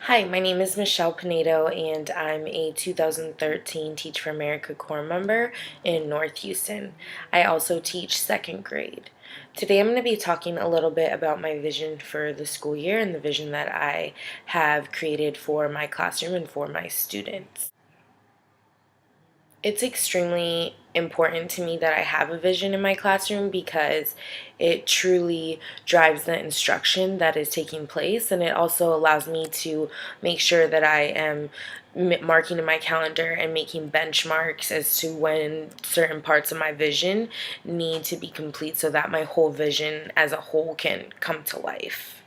Hi, my name is Michelle Pinedo, and I'm a 2013 Teach for America Corps member in North Houston. I also teach second grade. Today I'm going to be talking a little bit about my vision for the school year and the vision that I have created for my classroom and for my students. It's extremely important to me that I have a vision in my classroom because it truly drives the instruction that is taking place, and it also allows me to make sure that I am marking in my calendar and making benchmarks as to when certain parts of my vision need to be complete so that my whole vision as a whole can come to life.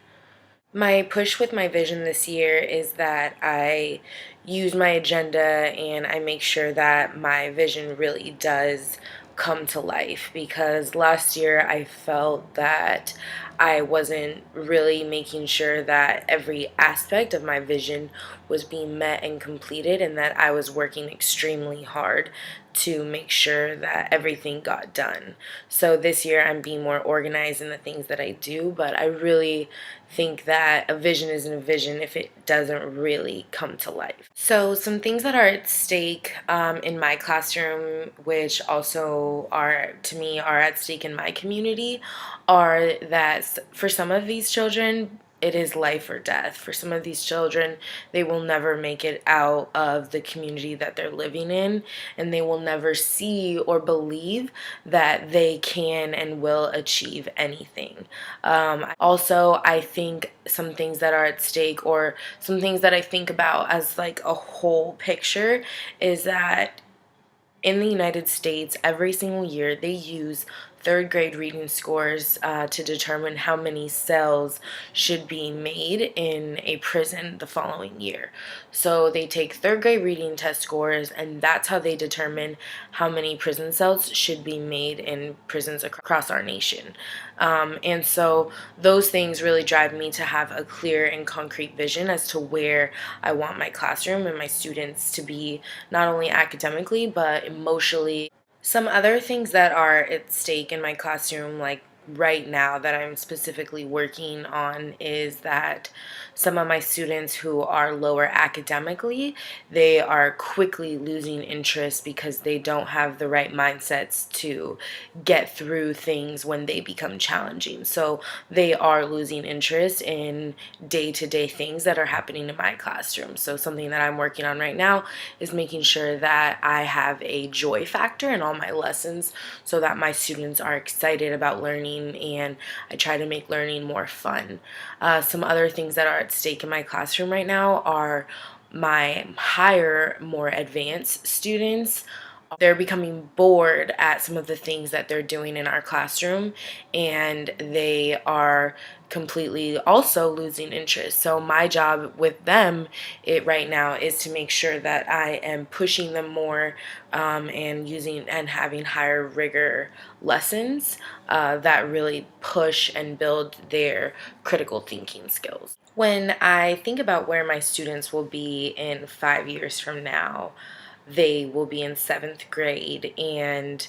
My push with my vision this year is that I use my agenda and I make sure that my vision really does come to life, because last year I felt that I wasn't really making sure that every aspect of my vision was being met and completed, and that I was working extremely hard to make sure that everything got done. So this year I'm being more organized in the things that I do, but I really think that a vision isn't a vision if it doesn't really come to life. So some things that are at stake in my classroom, which also are to me are at stake in my community, are that for some of these children it is life or death. For some of these children, they will never make it out of the community that they're living in, and they will never see or believe that they can and will achieve anything. Also, I think some things that are at stake, or some things that I think about as like a whole picture, is that in the United States, every single year they use third grade reading scores to determine how many cells should be made in a prison the following year. So they take third grade reading test scores, and that's how they determine how many prison cells should be made in prisons across our nation. And so those things really drive me to have a clear and concrete vision as to where I want my classroom and my students to be, not only academically but emotionally. Some other things that are at stake in my classroom, like right now, that I'm specifically working on, is that some of my students who are lower academically, they are quickly losing interest because they don't have the right mindsets to get through things when they become challenging. So they are losing interest in day-to-day things that are happening in my classroom. So something that I'm working on right now is making sure that I have a joy factor in all my lessons so that my students are excited about learning, and I try to make learning more fun. Some other things that are at stake in my classroom right now are my higher, more advanced students. They're becoming bored at some of the things that they're doing in our classroom, and they are completely also losing interest. So my job with them right now is to make sure that I am pushing them more, and using and having higher rigor lessons that really push and build their critical thinking skills. When I think about where my students will be in 5 years from now, they will be in seventh grade, and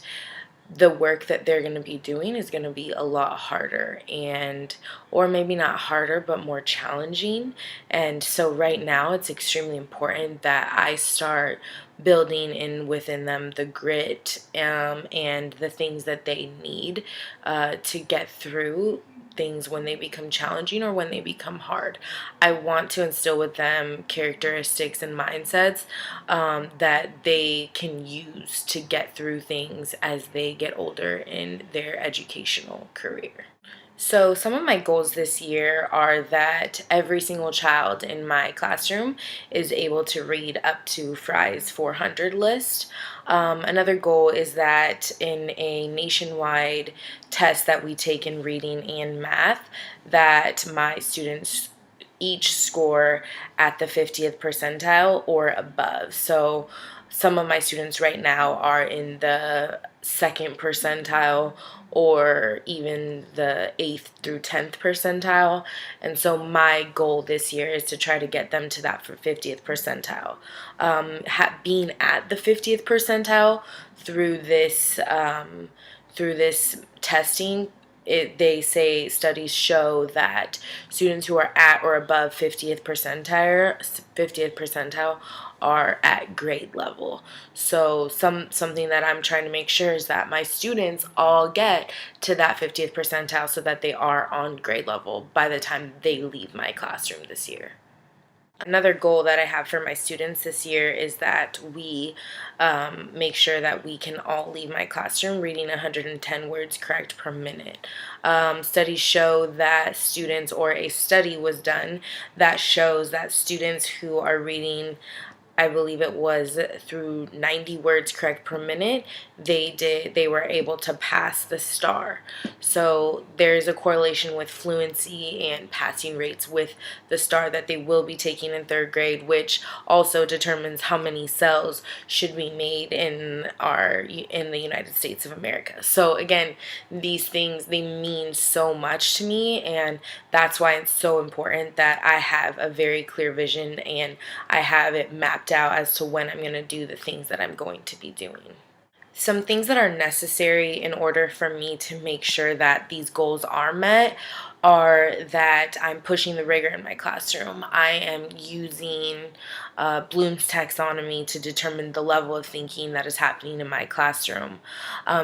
the work that they're going to be doing is going to be a lot harder, and or maybe not harder but more challenging. And so right now it's extremely important that I start building in within them the grit, and the things that they need to get through things when they become challenging or when they become hard. I want to instill with them characteristics and mindsets that they can use to get through things as they get older in their educational career. So, some of my goals this year are that every single child in my classroom is able to read up to Fry's 400 list. Another goal is that in a nationwide test that we take in reading and math, that my students each score at the 50th percentile or above. So some of my students right now are in the second percentile, or even the 8th through 10th percentile. And so my goal this year is to try to get them to that for 50th percentile. Being at the 50th percentile through this testing they say studies show that students who are at or above 50th percentile are at grade level. So something that I'm trying to make sure is that my students all get to that 50th percentile so that they are on grade level by the time they leave my classroom this year. Another goal that I have for my students this year is that we make sure that we can all leave my classroom reading 110 words correct per minute. Studies show that students, or a study was done that shows that students who are reading, I believe it was through 90 words correct per minute, they were able to pass the STAR. So there's a correlation with fluency and passing rates with the STAR that they will be taking in third grade, which also determines how many cells should be made in the United States of America. So again, these things, they mean so much to me, and that's why it's so important that I have a very clear vision and I have it mapped out as to when I'm going to do the things that I'm going to be doing. Some things that are necessary in order for me to make sure that these goals are met are that I'm pushing the rigor in my classroom. I am using Bloom's taxonomy to determine the level of thinking that is happening in my classroom.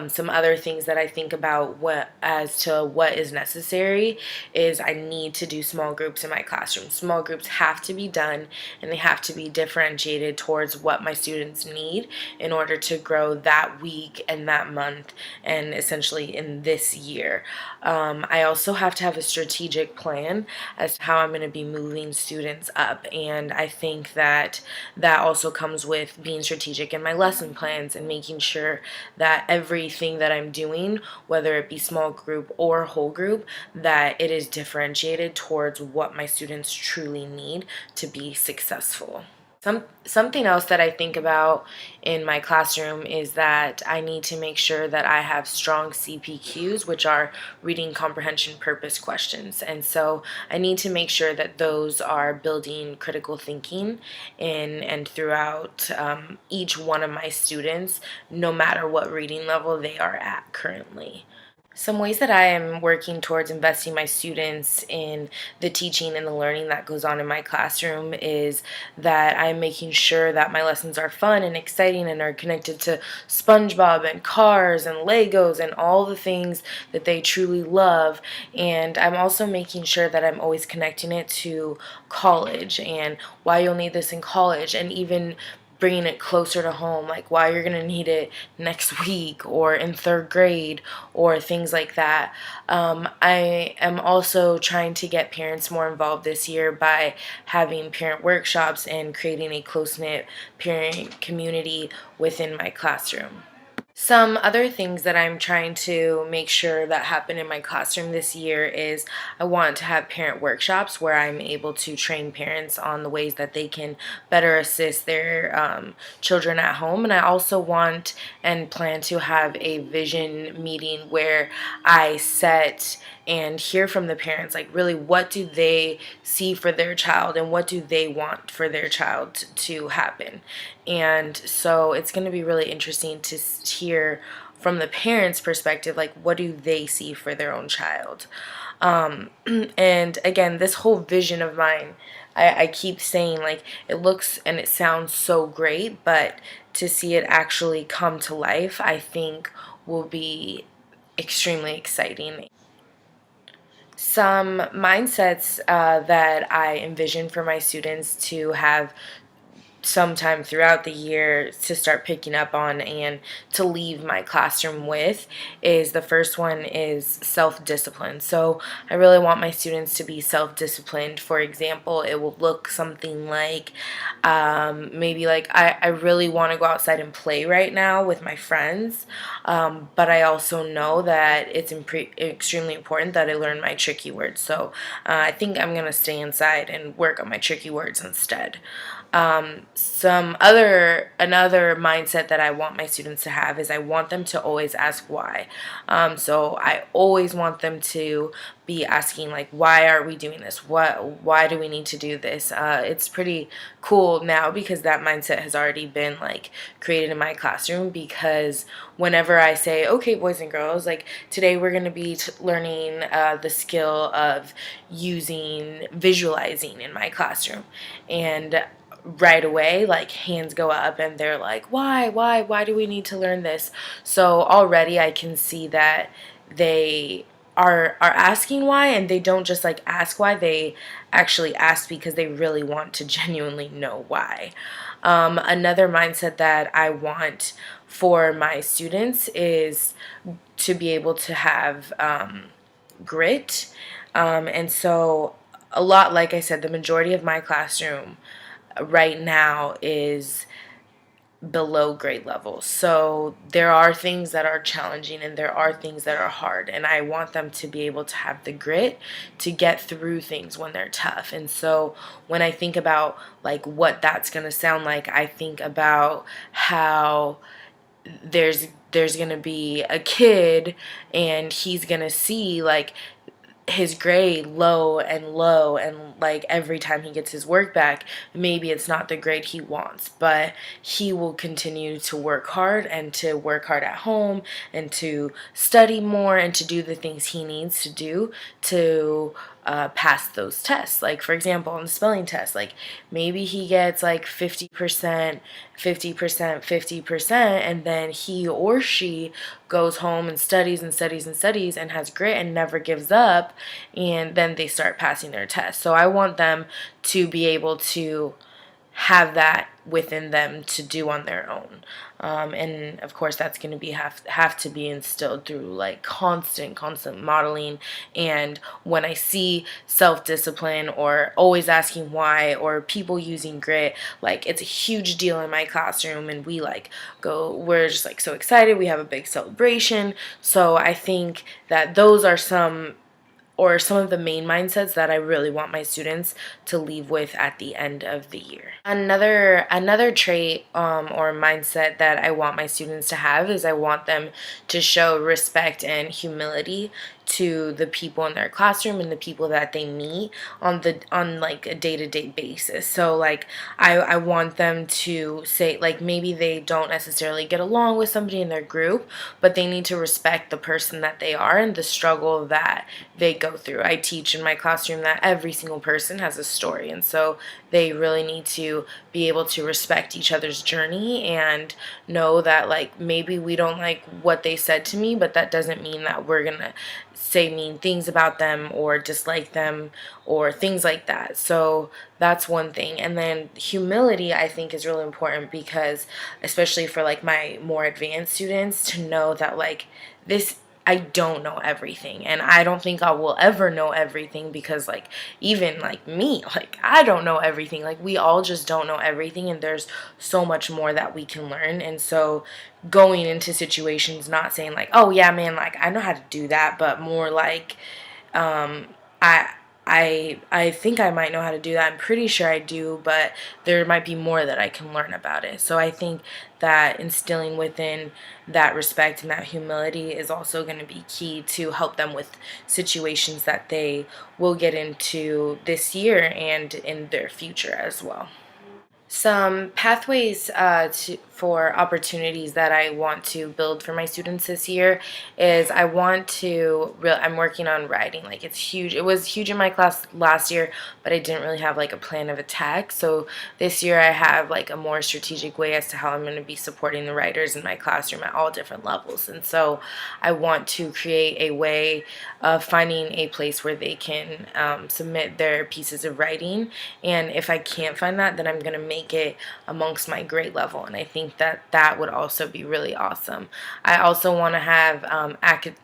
Some other things that I think about as to what is necessary is I need to do small groups in my classroom. Small groups have to be done, and they have to be differentiated towards what my students need in order to grow that week and that month and essentially in this year. I also have to have a strategic plan as to how I'm going to be moving students up, and I think that also comes with being strategic in my lesson plans and making sure that everything that I'm doing, whether it be small group or whole group, that it is differentiated towards what my students truly need to be successful. Something else that I think about in my classroom is that I need to make sure that I have strong CPQs, which are reading comprehension purpose questions. And so I need to make sure that those are building critical thinking in and throughout each one of my students, no matter what reading level they are at currently. Some ways that I am working towards investing my students in the teaching and the learning that goes on in my classroom is that I'm making sure that my lessons are fun and exciting and are connected to SpongeBob and Cars and Legos and all the things that they truly love. And I'm also making sure that I'm always connecting it to college and why you'll need this in college, and even bringing it closer to home, like why you're going to need it next week or in third grade or things like that. I am also trying to get parents more involved this year by having parent workshops and creating a close-knit parent community within my classroom. Some other things that I'm trying to make sure that happen in my classroom this year is I want to have parent workshops where I'm able to train parents on the ways that they can better assist their children at home. And I also want and plan to have a vision meeting where I set and hear from the parents, like really what do they see for their child and what do they want for their child to happen. And so it's going to be really interesting to hear from the parents' perspective, like what do they see for their own child. And again, this whole vision of mine, I keep saying, like, it looks and it sounds so great, but to see it actually come to life, I think will be extremely exciting. Some mindsets that I envision for my students to have sometime throughout the year to start picking up on and to leave my classroom with is, the first one is self-discipline. So I really want my students to be self-disciplined. For example, it will look something like maybe like I really want to go outside and play right now with my friends, but I also know that it's extremely important that I learn my tricky words. So I think I'm going to stay inside and work on my tricky words instead. Another mindset that I want my students to have is I want them to always ask why. So I always want them to be asking, like, why are we doing this? Why do we need to do this? It's pretty cool now because that mindset has already been like created in my classroom, because whenever I say, okay, boys and girls, like today we're going to be learning the skill of using visualizing in my classroom, and right away, like, hands go up and they're like, why do we need to learn this? So already I can see that they are asking why, and they don't just like ask why, they actually ask because they really want to genuinely know why. Another mindset that I want for my students is to be able to have grit. And so, a lot, like I said, the majority of my classroom right now is below grade level. So there are things that are challenging and there are things that are hard, and I want them to be able to have the grit to get through things when they're tough. And so when I think about like what that's going to sound like, I think about how there's going to be a kid and he's going to see like his grade low and like every time he gets his work back, maybe it's not the grade he wants, but he will continue to work hard and to work hard at home and to study more and to do the things he needs to do to pass those tests. Like, for example, on the spelling test, like maybe he gets like 50%, 50%, 50%, and then he or she goes home and studies and studies and studies and has grit and never gives up, and then they start passing their tests. So I want them to be able to have that within them to do on their own. And of course that's going to be have to be instilled through like constant modeling. And when I see self-discipline or always asking why or people using grit, like it's a huge deal in my classroom, and we're just like so excited, we have a big celebration. So I think that those are some of the main mindsets that I really want my students to leave with at the end of the year. Another trait or mindset that I want my students to have is I want them to show respect and humility to the people in their classroom and the people that they meet on like a day-to-day basis. So like I want them to say, like, maybe they don't necessarily get along with somebody in their group, but they need to respect the person that they are and the struggle that they go through. I teach in my classroom that every single person has a story, and so they really need to be able to respect each other's journey and know that like maybe we don't like what they said to me, but that doesn't mean that we're gonna say mean things about them or dislike them or things like that. So that's one thing. And then humility, I think, is really important, because especially for like my more advanced students, to know that like this, I don't know everything, and I don't think I will ever know everything, because like even like me, like I don't know everything. Like we all just don't know everything, and there's so much more that we can learn. And so going into situations not saying like, oh yeah man, like I know how to do that, but more like um I I think I might know how to do that. I'm pretty sure I do, but there might be more that I can learn about it. So I think that instilling within that respect and that humility is also going to be key to help them with situations that they will get into this year and in their future as well. Some pathways for opportunities that I want to build for my students this year is I want to I'm working on writing. Like it's huge. It was huge in my class last year, but I didn't really have like a plan of attack. So this year I have like a more strategic way as to how I'm going to be supporting the writers in my classroom at all different levels. And so I want to create a way of finding a place where they can submit their pieces of writing. And if I can't find that, then I'm going to make it amongst my grade level, and I think that that would also be really awesome. I also want to have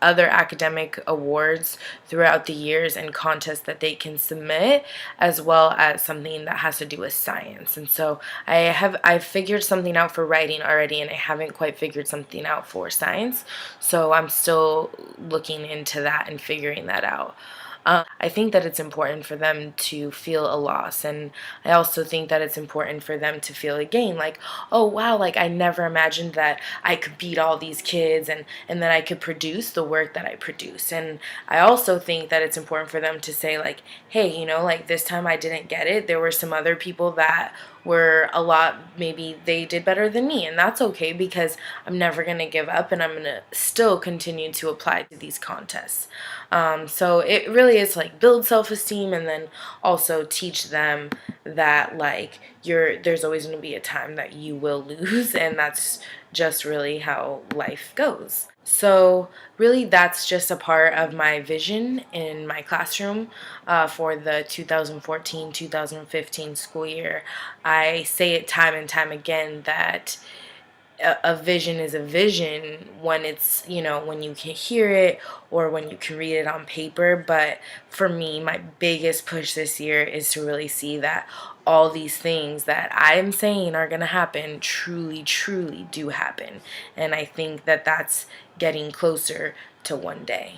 other academic awards throughout the years and contests that they can submit, as well as something that has to do with science. And so I've figured something out for writing already, and I haven't quite figured something out for science, so I'm still looking into that and figuring that out. I think that it's important for them to feel a loss, and I also think that it's important for them to feel a gain. Like, oh wow, like I never imagined that I could beat all these kids, and that I could produce the work that I produce. And I also think that it's important for them to say like, hey, like this time I didn't get it. There were some other people that were a lot, maybe they did better than me, and that's okay, because I'm never going to give up, and I'm going to still continue to apply to these contests. So it really is like build self-esteem, and then also teach them that like there's always going to be a time that you will lose, and that's just really how life goes. So really, that's just a part of my vision in my classroom for the 2014-2015 school year. I say it time and time again that a vision is a vision when it's, when you can hear it or when you can read it on paper. But for me, my biggest push this year is to really see that all these things that I'm saying are going to happen truly, truly do happen. And I think that that's getting closer to one day.